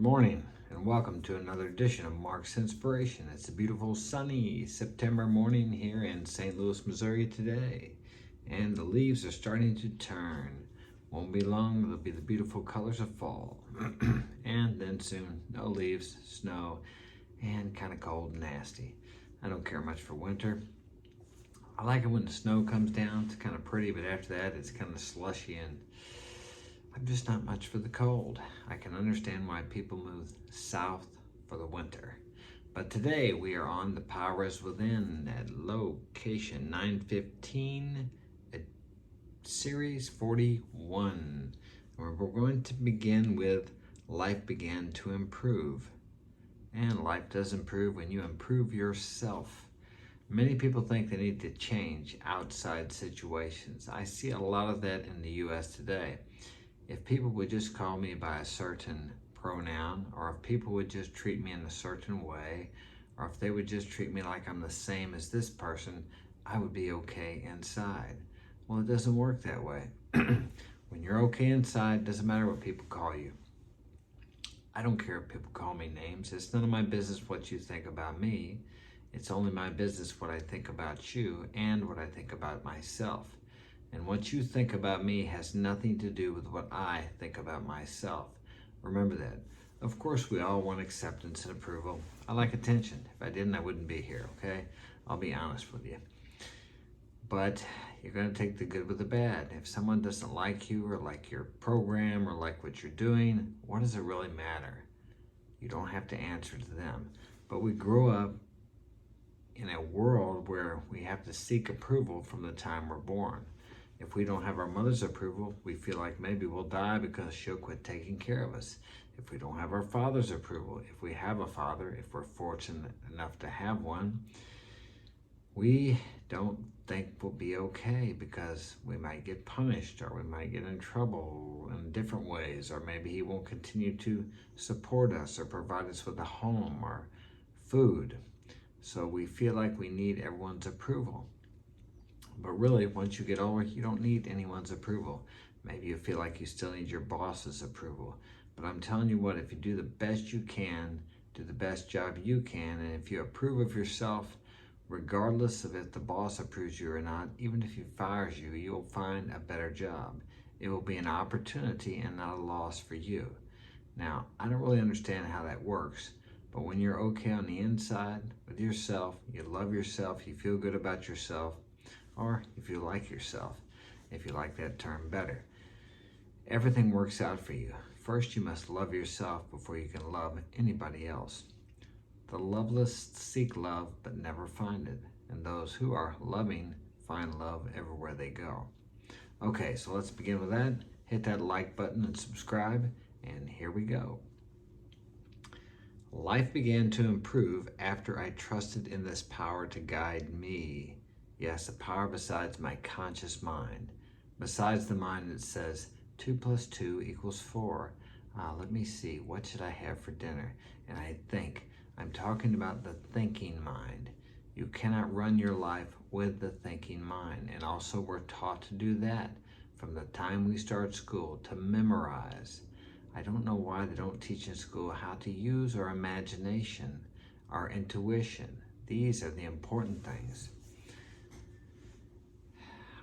morning and welcome to another edition of Marksinspiration. It's a beautiful sunny September morning here in St. Louis, Missouri today, and the leaves are starting to turn. Won't be long, there'll be the beautiful colors of fall. And then soon, no leaves, snow, and kind of cold and nasty. I don't care much for winter. I like it when the snow comes down. It's kind of pretty, but after that it's kind of slushy, and I'm just not much for the cold. I can understand why people move south for the winter. But today we are on The Power is Within at location 915 at series 41. Where we're going to begin with life began to improve. And life does improve when you improve yourself. Many people think they need to change outside situations. I see a lot of that in the U.S. today. If people would just call me by a certain pronoun, or if people would just treat me in a certain way, or if they would just treat me like I'm the same as this person, I would be okay inside. Well, it doesn't work that way. When you're okay inside, it doesn't matter what people call you. I don't care if people call me names. It's none of my business what you think about me. It's only my business what I think about you and what I think about myself. And what you think about me has nothing to do with what I think about myself. Remember that. Of course, we all want acceptance and approval. I like attention. If I didn't, I wouldn't be here, okay? I'll be honest with you. But you're going to take the good with the bad. If someone doesn't like you or like your program or like what you're doing, what does it really matter? You don't have to answer to them. But we grow up in a world where we have to seek approval from the time we're born. If we don't have our mother's approval, we feel like maybe we'll die because she'll quit taking care of us. If we don't have our father's approval, if we have a father, if we're fortunate enough to have one, we don't think we'll be okay because we might get punished, or we might get in trouble in different ways, or maybe he won't continue to support us or provide us with a home or food. So we feel like we need everyone's approval. But really, once you get older, you don't need anyone's approval. Maybe you feel like you still need your boss's approval. But I'm telling you what, if you do the best you can, do the best job you can, and if you approve of yourself, regardless of if the boss approves you or not, even if he fires you, you'll find a better job. It will be an opportunity and not a loss for you. Now, I don't really understand how that works, but when you're okay on the inside with yourself, you love yourself, you feel good about yourself, or if you like yourself, if you like that term better, everything works out for you. First, you must love yourself before you can love anybody else. The loveless seek love but never find it, and those who are loving find love everywhere they go. Okay, so let's begin with that. Hit that like button and subscribe, and here we go. Life began to improve after I trusted in this power to guide me. Yes, a power besides my conscious mind. Besides the mind that says 2 + 2 = 4. Let me see, what should I have for dinner? And I think. I'm talking about the thinking mind. You cannot run your life with the thinking mind. And also we're taught to do that from the time we start school, to memorize. I don't know why they don't teach in school how to use our imagination, our intuition. These are the important things.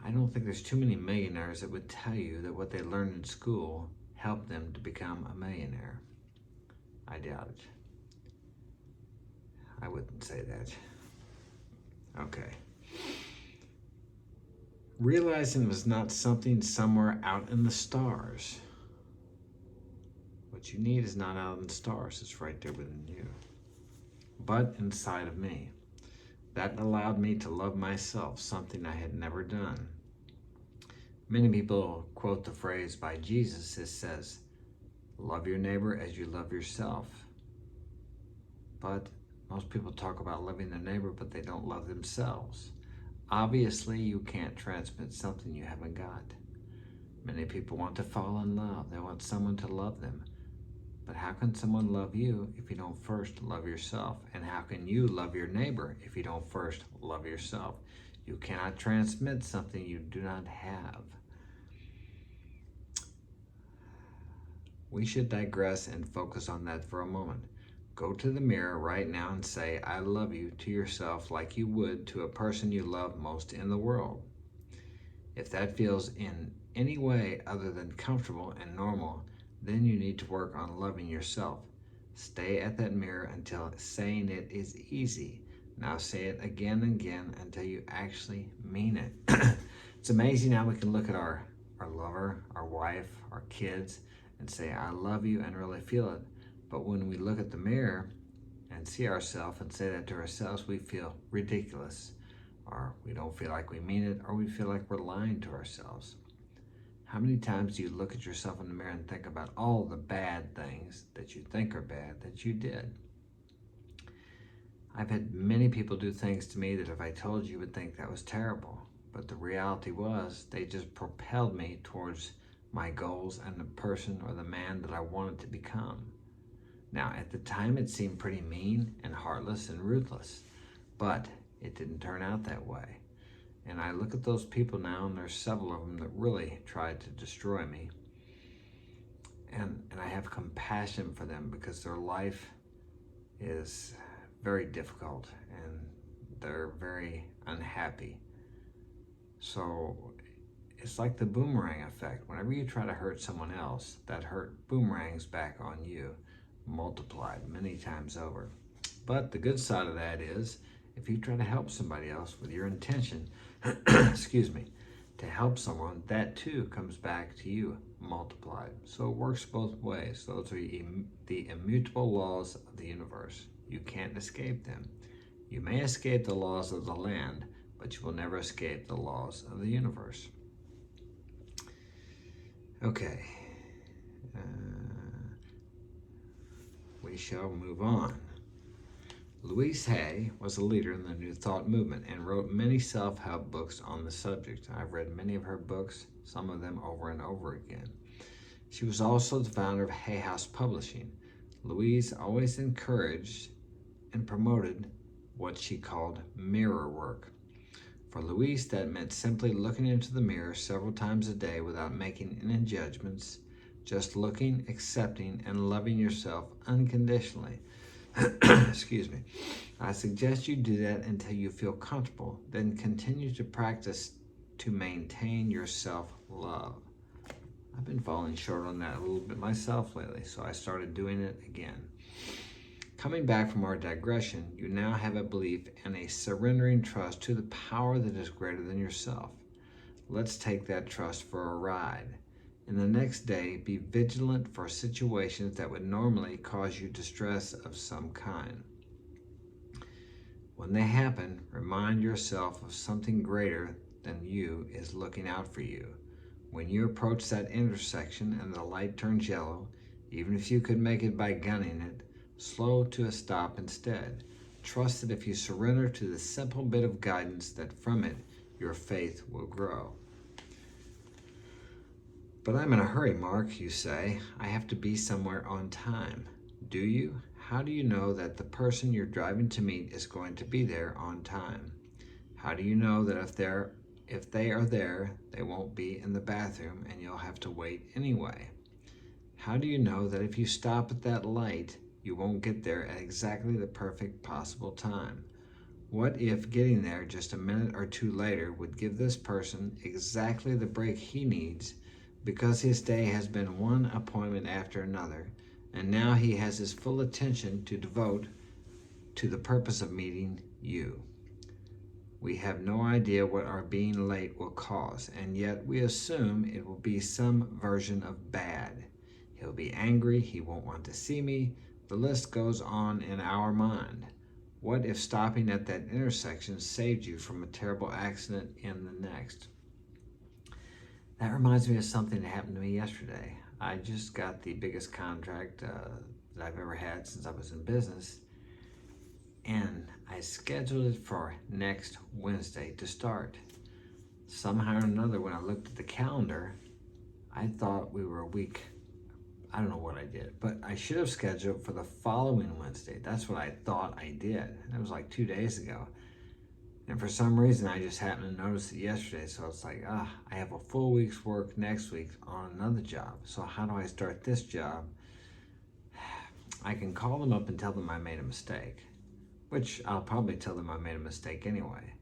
I don't think there's too many millionaires that would tell you that what they learned in school helped them to become a millionaire. I doubt it. I wouldn't say that. Okay. Realizing it was not something somewhere out in the stars. What you need is not out in the stars. It's right there within you, but inside of me. That allowed me to love myself, something I had never done. Many people quote the phrase by Jesus. It says, love your neighbor as you love yourself. But most people talk about loving their neighbor, but they don't love themselves. Obviously, you can't transmit something you haven't got. Many people want to fall in love. They want someone to love them. But how can someone love you if you don't first love yourself? And how can you love your neighbor if you don't first love yourself? You cannot transmit something you do not have. We should digress and focus on that for a moment. Go to the mirror right now and say, I love you to yourself like you would to a person you love most in the world. If that feels in any way other than comfortable and normal, then you need to work on loving yourself. Stay at that mirror until saying it is easy. Now say it again and again until you actually mean it. It's amazing how we can look at our lover, our wife, our kids, and say, I love you, and really feel it. But when we look at the mirror and see ourselves and say that to ourselves, we feel ridiculous, or we don't feel like we mean it, or we feel like we're lying to ourselves. How many times do you look at yourself in the mirror and think about all the bad things that you think are bad that you did? I've had many people do things to me that if I told you would think that was terrible. But the reality was they just propelled me towards my goals and the person or the man that I wanted to become. Now, at the time, it seemed pretty mean and heartless and ruthless, but it didn't turn out that way. And I look at those people now, and there's several of them that really tried to destroy me. And I have compassion for them because their life is very difficult and they're very unhappy. So it's like the boomerang effect. Whenever you try to hurt someone else, that hurt boomerangs back on you, multiplied many times over. But the good side of that is, if you try to help somebody else with your intention, excuse me, to help someone, that too comes back to you multiplied. So it works both ways. Those are the immutable laws of the universe. You can't escape them. You may escape the laws of the land, but you will never escape the laws of the universe. Okay. We shall move on. Louise Hay was a leader in the New Thought movement and wrote many self-help books on the subject. I've read many of her books, some of them over and over again. She was also the founder of Hay House Publishing. Louise always encouraged and promoted what she called mirror work. For Louise, that meant simply looking into the mirror several times a day without making any judgments, just looking, accepting, and loving yourself unconditionally. Excuse me. I suggest you do that until you feel comfortable, then continue to practice to maintain your self-love. I've been falling short on that a little bit myself lately, so I started doing it again. Coming back from our digression, you now have a belief and a surrendering trust to the power that is greater than yourself. Let's take that trust for a ride. In the next day, be vigilant for situations that would normally cause you distress of some kind. When they happen, remind yourself of something greater than you is looking out for you. When you approach that intersection and the light turns yellow, even if you could make it by gunning it, slow to a stop instead. Trust that if you surrender to the simple bit of guidance, that from it your faith will grow. But I'm in a hurry, Mark, you say. I have to be somewhere on time. Do you? How do you know that the person you're driving to meet is going to be there on time? How do you know that if they are there, they won't be in the bathroom and you'll have to wait anyway? How do you know that if you stop at that light, you won't get there at exactly the perfect possible time? What if getting there just a minute or two later would give this person exactly the break he needs because his day has been one appointment after another, and now he has his full attention to devote to the purpose of meeting you? We have no idea what our being late will cause, and yet we assume it will be some version of bad. He'll be angry, he won't want to see me. The list goes on in our mind. What if stopping at that intersection saved you from a terrible accident in the next? That reminds me of something that happened to me yesterday. I just got the biggest contract that I've ever had since I was in business, and I scheduled it for next Wednesday to start. Somehow or another, when I looked at the calendar, I thought we were a week. I don't know what I did, but I should have scheduled for the following Wednesday. That's what I thought I did. That was like 2 days ago. And for some reason, I just happened to notice it yesterday. So it's like, I have a full week's work next week on another job. So how do I start this job? I can call them up and tell them I made a mistake, which I'll probably tell them I made a mistake anyway.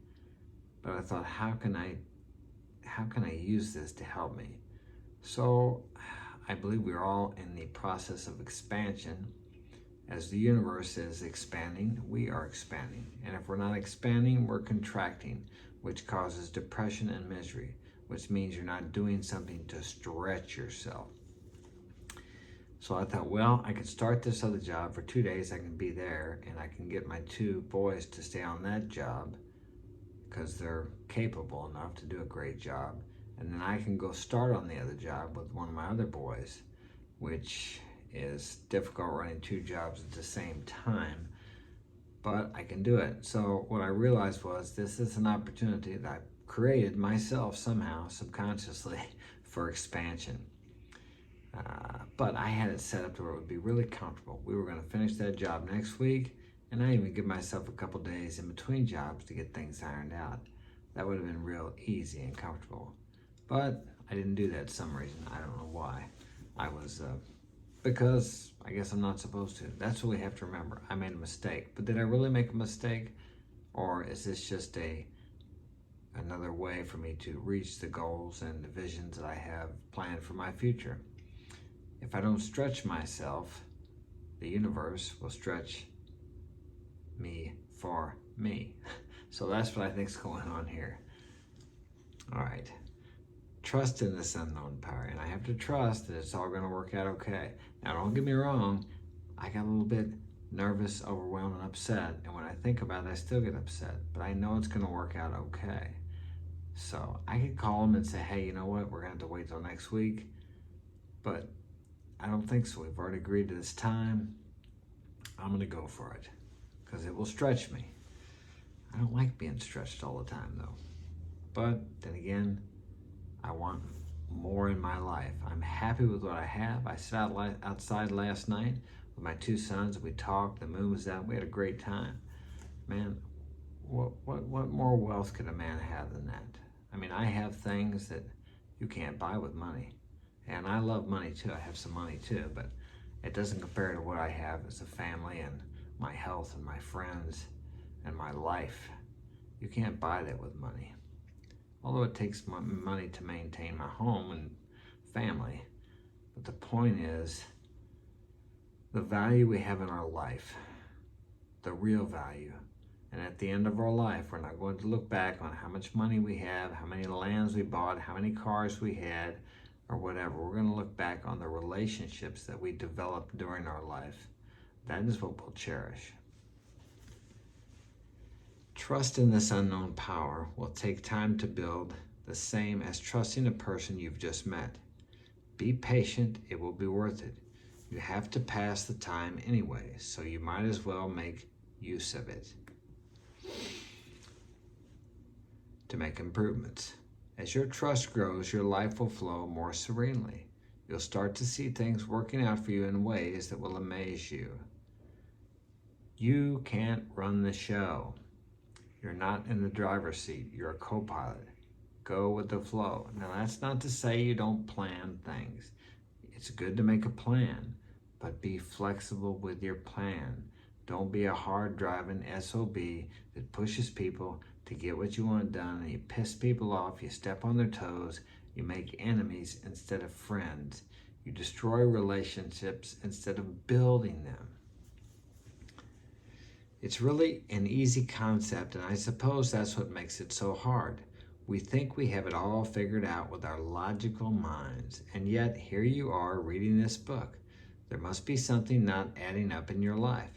But I thought, how can I use this to help me? So I believe we're all in the process of expansion. As the universe is expanding, we are expanding. And if we're not expanding, we're contracting, which causes depression and misery, which means you're not doing something to stretch yourself. So I thought, well, I could start this other job for 2 days. I can be there and I can get my 2 boys to stay on that job because they're capable enough to do a great job. And then I can go start on the other job with one of my other boys, which is difficult running 2 jobs at the same time, but I can do it. So what I realized was this is an opportunity that I created myself somehow, subconsciously, for expansion. But I had it set up to where it would be really comfortable. We were going to finish that job next week, and I even give myself a couple days in between jobs to get things ironed out. That would have been real easy and comfortable. But I didn't do that for some reason. I don't know why. Because I guess I'm not supposed to. That's what we have to remember. I made a mistake. But did I really make a mistake? Or is this just another way for me to reach the goals and the visions that I have planned for my future? If I don't stretch myself, the universe will stretch me for me. So that's what I think is going on here. All right. Trust in this unknown power, and I have to trust that it's all going to work out okay. Now, don't get me wrong, I got a little bit nervous, overwhelmed, and upset, and when I think about it, I still get upset, but I know it's going to work out okay. So I could call them and say, hey, you know what, we're going to have to wait till next week, but I don't think so. We've already agreed to this time. I'm going to go for it because it will stretch me. I don't like being stretched all the time, though. But then again, I want more in my life. I'm happy with what I have. I sat outside last night with my 2 sons. We talked. The moon was out. We had a great time. Man, what more wealth could a man have than that? I mean, I have things that you can't buy with money. And I love money too. I have some money too, but it doesn't compare to what I have as a family and my health and my friends and my life. You can't buy that with money. Although it takes money to maintain my home and family. But the point is, the value we have in our life, the real value. And at the end of our life, we're not going to look back on how much money we have, how many lands we bought, how many cars we had, or whatever. We're going to look back on the relationships that we developed during our life. That is what we'll cherish. Trust in this unknown power will take time to build, the same as trusting a person you've just met. Be patient, it will be worth it. You have to pass the time anyway, so you might as well make use of it to make improvements. As your trust grows, your life will flow more serenely. You'll start to see things working out for you in ways that will amaze you. You can't run the show. You're not in the driver's seat. You're a co-pilot. Go with the flow. Now, that's not to say you don't plan things. It's good to make a plan, but be flexible with your plan. Don't be a hard-driving SOB that pushes people to get what you want done, and you piss people off, you step on their toes, you make enemies instead of friends. You destroy relationships instead of building them. It's really an easy concept, and I suppose that's what makes it so hard. We think we have it all figured out with our logical minds, and yet here you are reading this book. There must be something not adding up in your life.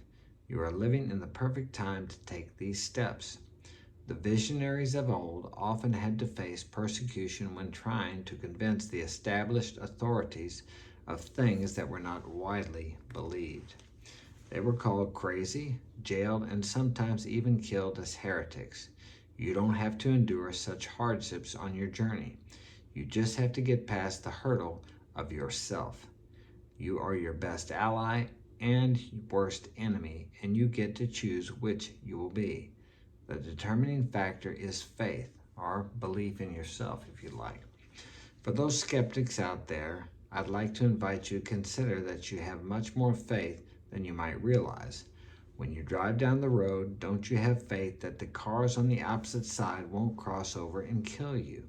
You are living in the perfect time to take these steps. The visionaries of old often had to face persecution when trying to convince the established authorities of things that were not widely believed. They were called crazy, jailed, and sometimes even killed as heretics. You don't have to endure such hardships on your journey. You just have to get past the hurdle of yourself. You are your best ally and worst enemy, and you get to choose which you will be. The determining factor is faith, or belief in yourself, if you like. For those skeptics out there, I'd like to invite you to consider that you have much more faith than you might realize. When you drive down the road, don't you have faith that the cars on the opposite side won't cross over and kill you?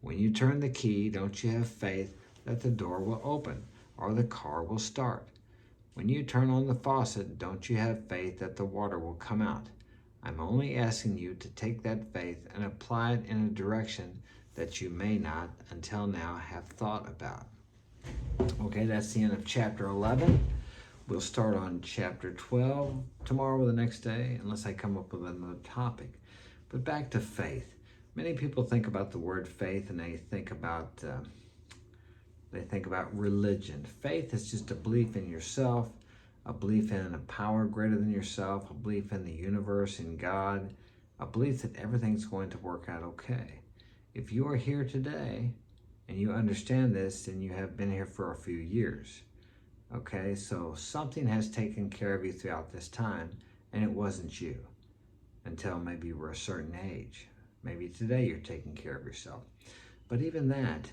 When you turn the key, don't you have faith that the door will open or the car will start? When you turn on the faucet, don't you have faith that the water will come out? I'm only asking you to take that faith and apply it in a direction that you may not, until now, have thought about. Okay, that's the end of chapter 11. We'll start on chapter 12 tomorrow or the next day, unless I come up with another topic. But back to faith. Many people think about the word faith and they think about religion. Faith is just a belief in yourself, a belief in a power greater than yourself, a belief in the universe, in God, a belief that everything's going to work out okay. If you are here today and you understand this, then you have been here for a few years. Okay, so something has taken care of you throughout this time, and it wasn't you until maybe you were a certain age. Maybe today you're taking care of yourself. But even that,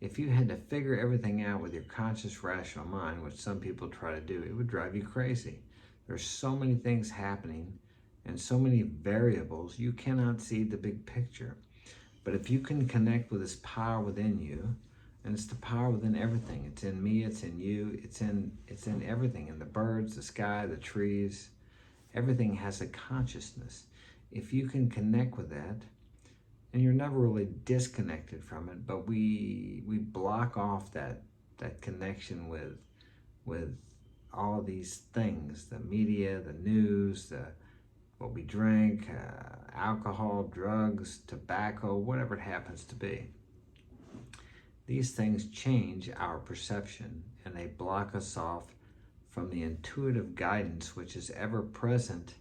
if you had to figure everything out with your conscious, rational mind, which some people try to do, it would drive you crazy. There's so many things happening and so many variables, you cannot see the big picture. But if you can connect with this power within you, and it's the power within everything. It's in me, it's in you, it's in everything, in the birds, the sky, the trees. Everything has a consciousness. If you can connect with that, and you're never really disconnected from it, but we block off that connection with all of these things, the media, the news, what we drink, alcohol, drugs, tobacco, whatever it happens to be. These things change our perception, and they block us off from the intuitive guidance which is ever present,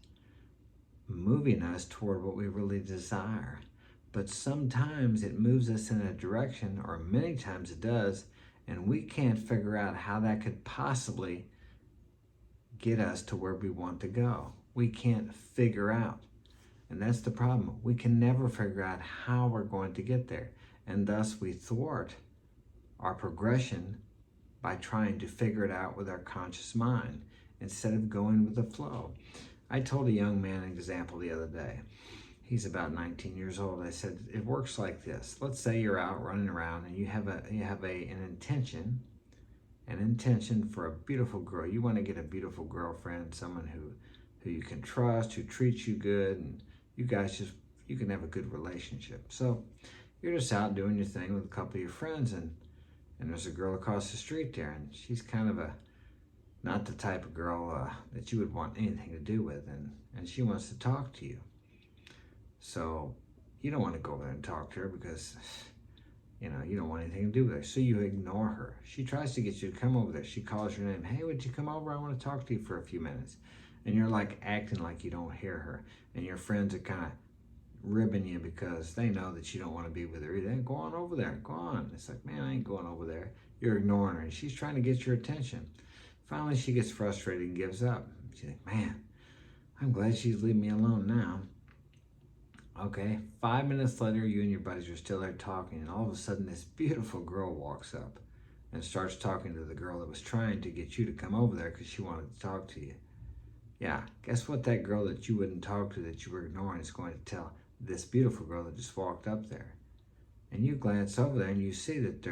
moving us toward what we really desire. But sometimes it moves us in a direction, or many times it does, and we can't figure out how that could possibly get us to where we want to go. We can't figure out. And that's the problem. We can never figure out how we're going to get there. And thus we thwart our progression by trying to figure it out with our conscious mind instead of going with the flow. I told a young man an example the other day. He's about 19 years old. I said, it works like this. Let's say you're out running around and you have an intention for a beautiful girl. You want to get a beautiful girlfriend, someone who you can trust, who treats you good, and you can have a good relationship. So you're just out doing your thing with a couple of your friends, and there's a girl across the street there, and she's kind of not the type of girl that you would want anything to do with, and she wants to talk to you. So you don't want to go over there and talk to her because, you don't want anything to do with her. So you ignore her. She tries to get you to come over there. She calls your name. Hey, would you come over? I want to talk to you for a few minutes. And you're like acting like you don't hear her. And your friends are kind of ribbing you because they know that you don't want to be with her either. Go on over there. Go on. It's like, man, I ain't going over there. You're ignoring her. And she's trying to get your attention. Finally, she gets frustrated and gives up. She's like, man, I'm glad she's leaving me alone now. Okay, 5 minutes later, you and your buddies are still there talking, and all of a sudden this beautiful girl walks up and starts talking to the girl that was trying to get you to come over there because she wanted to talk to you. Yeah, guess what? That girl that you wouldn't talk to, that you were ignoring, is going to tell this beautiful girl that just walked up there. And you glance over there and you see that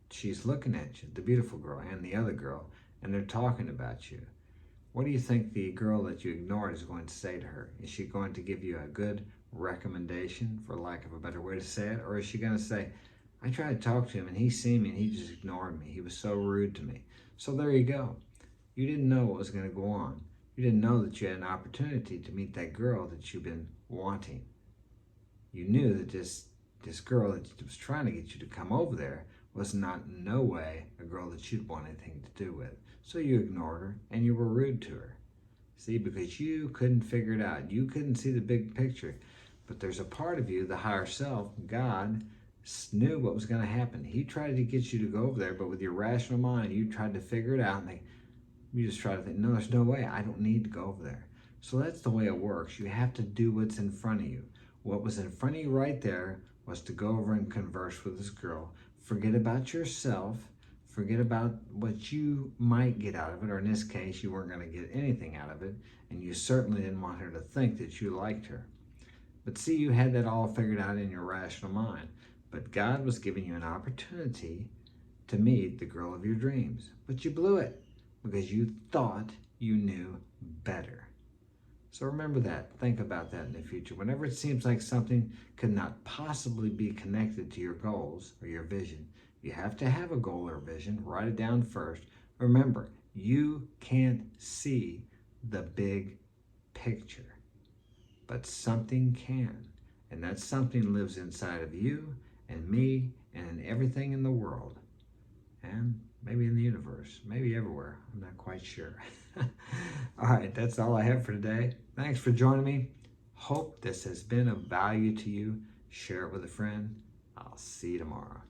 she's looking at you, the beautiful girl and the other girl, and they're talking about you. What do you think the girl that you ignored is going to say to her? Is she going to give you a good recommendation, for lack of a better way to say it? Or is she going to say, I tried to talk to him and he seen me and he just ignored me. He was so rude to me. So there you go. You didn't know what was going to go on. You didn't know that you had an opportunity to meet that girl that you've been wanting. You knew that this girl that was trying to get you to come over there was not in no way a girl that you'd want anything to do with. So you ignored her and you were rude to her. See, because you couldn't figure it out. You couldn't see the big picture. But there's a part of you, the higher self, God, knew what was going to happen. He tried to get you to go over there, but with your rational mind, you tried to figure it out. And you just try to think, no, there's no way. I don't need to go over there. So that's the way it works. You have to do what's in front of you. What was in front of you right there was to go over and converse with this girl. Forget about yourself. Forget about what you might get out of it, or in this case, you weren't going to get anything out of it, and you certainly didn't want her to think that you liked her. But see, you had that all figured out in your rational mind. But God was giving you an opportunity to meet the girl of your dreams. But you blew it because you thought you knew better. So remember that. Think about that in the future. Whenever it seems like something could not possibly be connected to your goals or your vision, you have to have a goal or vision. Write it down first. Remember, you can't see the big picture, but something can. And that something lives inside of you and me and in everything in the world. And maybe in the universe, maybe everywhere. I'm not quite sure. All right, that's all I have for today. Thanks for joining me. Hope this has been of value to you. Share it with a friend. I'll see you tomorrow.